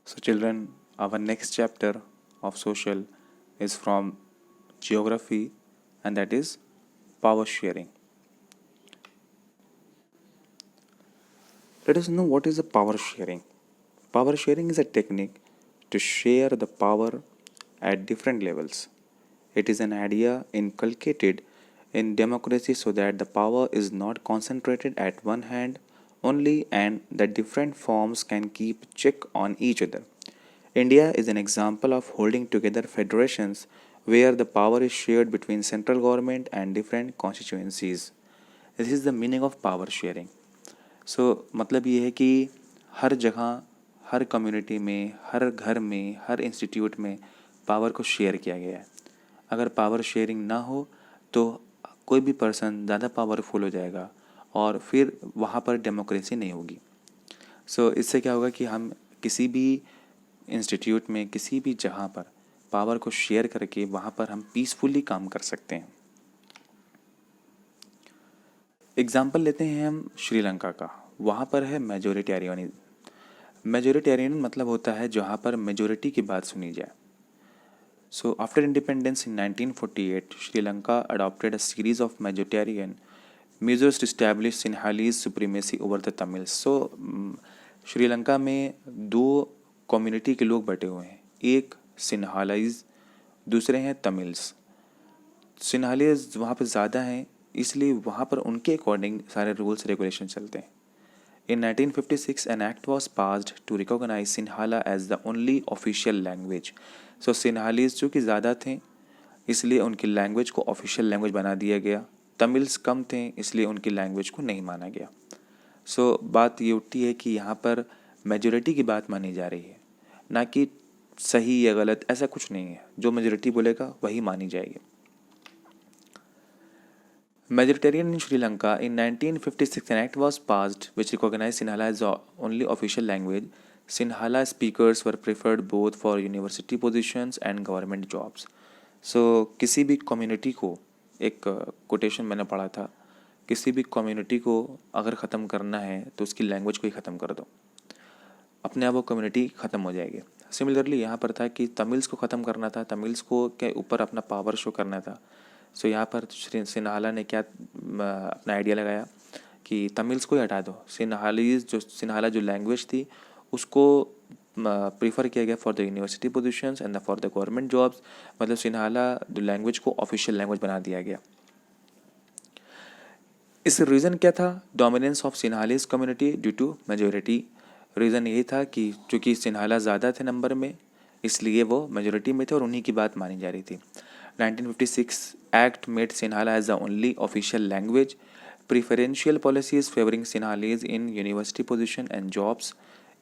So, children, our next chapter of social is from geography, and that is power sharing. Let us know what is the power sharing. Power sharing is a technique to share the power at different levels. It is an idea inculcated in democracy so that the power is not concentrated at one hand only and that different forms can keep check on each other. India is an example of holding together federations where the power is shared between central government and different constituencies. This is the meaning of power sharing. मतलब ये है कि हर जगह, हर community में, हर घर में, हर institute में power को शेयर किया गया है. अगर पावर शेयरिंग ना हो तो कोई भी पर्सन ज़्यादा पावरफुल हो जाएगा और फिर वहाँ पर डेमोक्रेसी नहीं होगी. इससे क्या होगा कि हम किसी भी इंस्टीट्यूट में, किसी भी जगह पर पावर को शेयर करके वहाँ पर हम पीसफुली काम कर सकते हैं. एग्जाम्पल लेते हैं हम श्रीलंका का. वहाँ पर है मेजोरिटेरियनिज्म. मेजोरिटेरियन मतलब होता है जहाँ पर मेजोरिटी की बात सुनी जाए. After independence in 1948, Sri Lanka adopted a series of majoritarian measures to establish Sinhalese supremacy over the Tamils. Sri Lanka में दो कम्युनिटी के लोग बटे हुए हैं. एक सिन्हालीज, दूसरे हैं तमिल्स. सिन्हालीज वहाँ पर ज़्यादा हैं, इसलिए वहाँ पर उनके अकॉर्डिंग सारे रूल्स रेगुलेशन चलते हैं. In 1956, an act was passed to recognize Sinhala as the only official language. Sinhalese जो कि ज़्यादा थे इसलिए उनकी लैंग्वेज को ऑफिशियल लैंग्वेज बना दिया गया. तमिल्स कम थे इसलिए उनकी लैंग्वेज को नहीं माना गया. बात ये उठती है कि यहाँ पर मेजोरिटी की बात मानी जा रही है, ना कि सही या गलत, ऐसा कुछ नहीं है. जो मेजोरिटी बोलेगा वही मानी जाएगी. Majoritarian in Sri Lanka. In 1956, an act was passed which recognized Sinhala as the only official language. Sinhala speakers were preferred both for university positions and government jobs. किसी भी कम्युनिटी को, एक कोटेशन मैंने पढ़ा था, किसी भी कम्युनिटी को अगर ख़त्म करना है तो उसकी लैंग्वेज को ही ख़त्म कर दो, अपने आप वो कम्युनिटी ख़त्म हो जाएगी. सिमिलरली यहाँ पर था कि तमिल्स को ख़त्म करना था, तमिल्स को के ऊपर अपना पावर शो करना था. यहाँ पर सिन्हाला ने क्या अपना आइडिया लगाया कि तमिल्स को ही हटा दो. सिन्हाला जो लैंग्वेज थी उसको प्रीफर किया गया for the university positions and for the government jobs. मतलब सिन्हाला जो लैंग्वेज को ऑफिशियल लैंग्वेज बना दिया गया. इस रीज़न क्या था? Dominance of Sinhalese community due to majority. Reason यही था कि चूँकि सिन्हाला ज़्यादा थे नंबर में इसलिए वो मेजोरिटी में थे और उन्हीं की बात मानी जा रही थी. 1956 Act made Sinhala as the only official language. Preferential policies favoring Sinhalese in university position and jobs.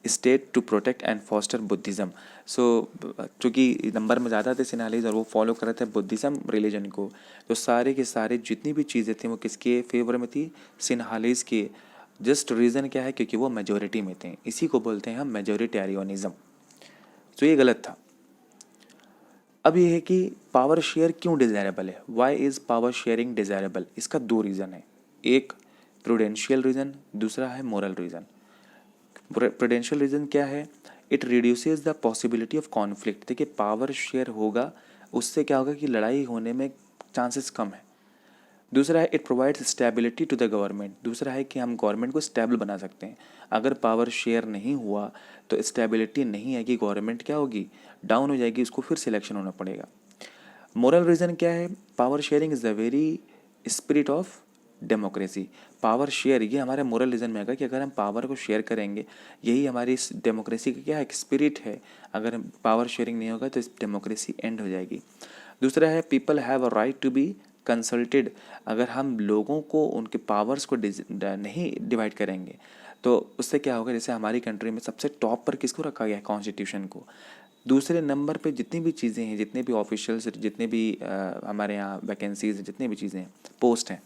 State to protect and foster Buddhism. चूँकि नंबर में ज़्यादा थे सिन्हालीज और वो फॉलो कर रहे थे बुद्धिज़्म रिलीजन को, तो सारे के सारे जितनी भी चीज़ें थी वो किसके फेवर में थी? सिन्हालीज के. जस्ट रीज़न क्या है? क्योंकि वो मेजोरिटी में थे. इसी को बोलते हैं हम मेजोरिटेरियनिज्म. तो ये गलत था. अब ये है कि पावर शेयर क्यों डिज़ायरेबल है. Why is power sharing desirable? इसका दो रीज़न है. एक प्रूडेंशियल रीज़न, दूसरा है मोरल रीज़न. प्रूडेंशियल रीज़न क्या है? It reduces the possibility of conflict. देखिए पावर शेयर होगा उससे क्या होगा कि लड़ाई होने में चांसेस कम है. दूसरा है it provides stability to the government. दूसरा है कि हम गवर्नमेंट को स्टेबल बना सकते हैं. अगर पावर शेयर नहीं हुआ तो स्टेबिलिटी नहीं है कि गवर्नमेंट क्या होगी? डाउन हो जाएगी, उसको फिर सिलेक्शन होना पड़ेगा. मोरल रीज़न क्या है? Power sharing is the very spirit of democracy. Power share ये हमारे मोरल रीज़न में आएगा कि अगर हम पावर को शेयर करेंगे, यही हमारी इस डेमोक्रेसी का क्या है? एक स्पिरिट है. अगर पावर शेयरिंग नहीं होगा तो इस डेमोक्रेसी एंड हो जाएगी. दूसरा है people have a right to be consulted. अगर हम लोगों को उनके पावर्स को नहीं डिवाइड करेंगे तो उससे क्या होगा? जैसे हमारी कंट्री में सबसे टॉप पर किसको रखा गया है? कॉन्स्टिट्यूशन को. दूसरे नंबर पे जितनी भी चीज़ें हैं, जितने भी ऑफिशियल्स, जितने भी हमारे यहाँ वैकेंसीज, जितने भी चीज़ें हैं, पोस्ट हैं,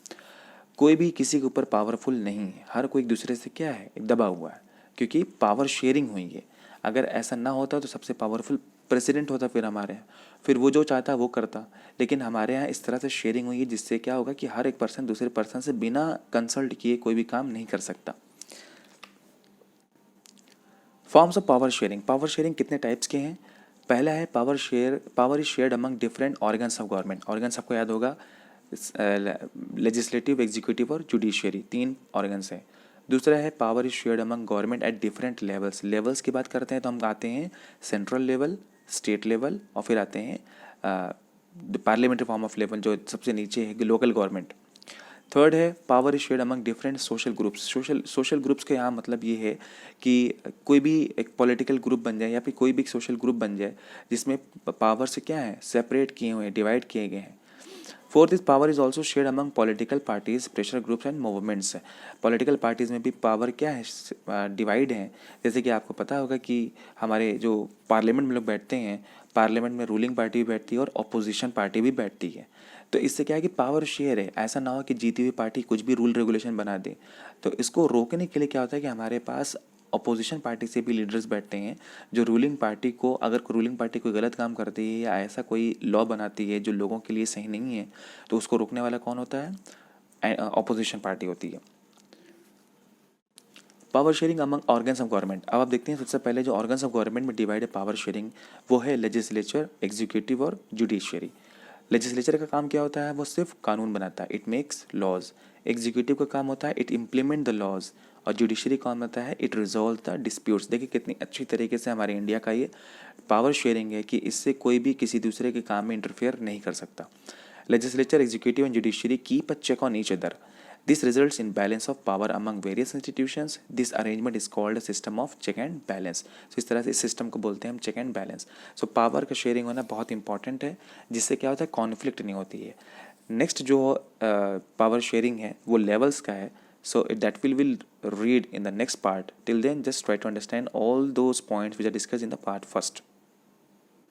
कोई भी किसी के ऊपर पावरफुल नहीं है. हर कोई एक दूसरे से क्या है? दबा हुआ है, क्योंकि पावर शेयरिंग हुई है. अगर ऐसा ना होता तो सबसे पावरफुल प्रेसिडेंट होता फिर हमारे यहाँ, फिर वो जो चाहता वो करता. लेकिन हमारे यहाँ इस तरह से शेयरिंग हुई है जिससे क्या होगा कि हर एक पर्सन दूसरे पर्सन से बिना कंसल्ट किए कोई भी काम नहीं कर सकता. फॉर्म्स ऑफ पावर शेयरिंग कितने टाइप्स के हैं? पहला है power is shared among different organs of government. Organs आपको याद होगा, लेजिस्लेटिव, एग्जीक्यूटिव और जुडिशियरी, 3 ऑर्गन्स हैं। दूसरा है power is shared among government at different levels. Levels की बात करते हैं तो हम आते हैं सेंट्रल लेवल, स्टेट लेवल और फिर आते हैं पार्लियामेंट्री फॉर्म ऑफ लेवल जो सबसे नीचे है, लोकल गवर्नमेंट। थर्ड है power is shared among different social groups. Social groups के यहाँ मतलब ये है कि कोई भी एक पॉलिटिकल ग्रुप बन जाए या फिर कोई भी सोशल ग्रुप बन जाए जिसमें पावर से क्या है, सेपरेट किए हुए हैं, डिवाइड किए गए हैं। Fourth is power is also shared among political parties, pressure groups and movements. Political parties में भी पावर क्या है, डिवाइड है। जैसे कि आपको पता होगा कि हमारे जो पार्लियामेंट में लोग बैठते हैं, पार्लियामेंट में रूलिंग पार्टी भी बैठती है और अपोजिशन पार्टी भी बैठती है। तो इससे क्या है कि पावर शेयर है। ऐसा ना हो कि जीती हुई पार्टी कुछ भी रूल रेगुलेशन बना दे। तो इसको रोकने के लिए क्या होता है कि हमारे पास अपोजिशन पार्टी से भी लीडर्स बैठते हैं जो रूलिंग पार्टी को, अगर रूलिंग पार्टी कोई गलत काम करती है या ऐसा कोई लॉ बनाती है जो लोगों के लिए सही नहीं है, तो उसको रोकने वाला कौन होता है? अपोजिशन पार्टी होती है। Power sharing among organs of government. अब आप देखते हैं सबसे पहले जो ऑर्गन्स ऑफ गवर्नमेंट में डिवाइड है पावर शेयरिंग, वो है लेजिस्लेचर, एग्जीक्यूटिव और जुडिशियरी। लेजिस्लेचर का काम क्या होता है? वो सिर्फ कानून बनाता है, इट मेक्स लॉज। एग्जीक्यूटिव का काम होता है इट इम्प्लीमेंट द लॉज। और जुडिशरी काम होता है इट रिजॉल्व द डिस्प्यूट्स। देखिए कितनी अच्छी तरीके से हमारे इंडिया का ये पावर शेयरिंग है कि इससे कोई भी किसी दूसरे के काम में इंटरफेयर नहीं कर सकता। Legislature, executive and judiciary keep a check on each other. This results in balance of power among various institutions. This arrangement is called a system of check and balance. So इस तरह से इस system को बोलते हैं हम check and balance. So power का sharing होना बहुत इंपॉर्टेंट है, जिससे क्या होता है, कॉन्फ्लिक्ट नहीं होती है। नेक्स्ट जो पावर शेयरिंग है वो लेवल्स का है। So that will read in the next part. Till then, just try to understand all those points which are discussed in the part first.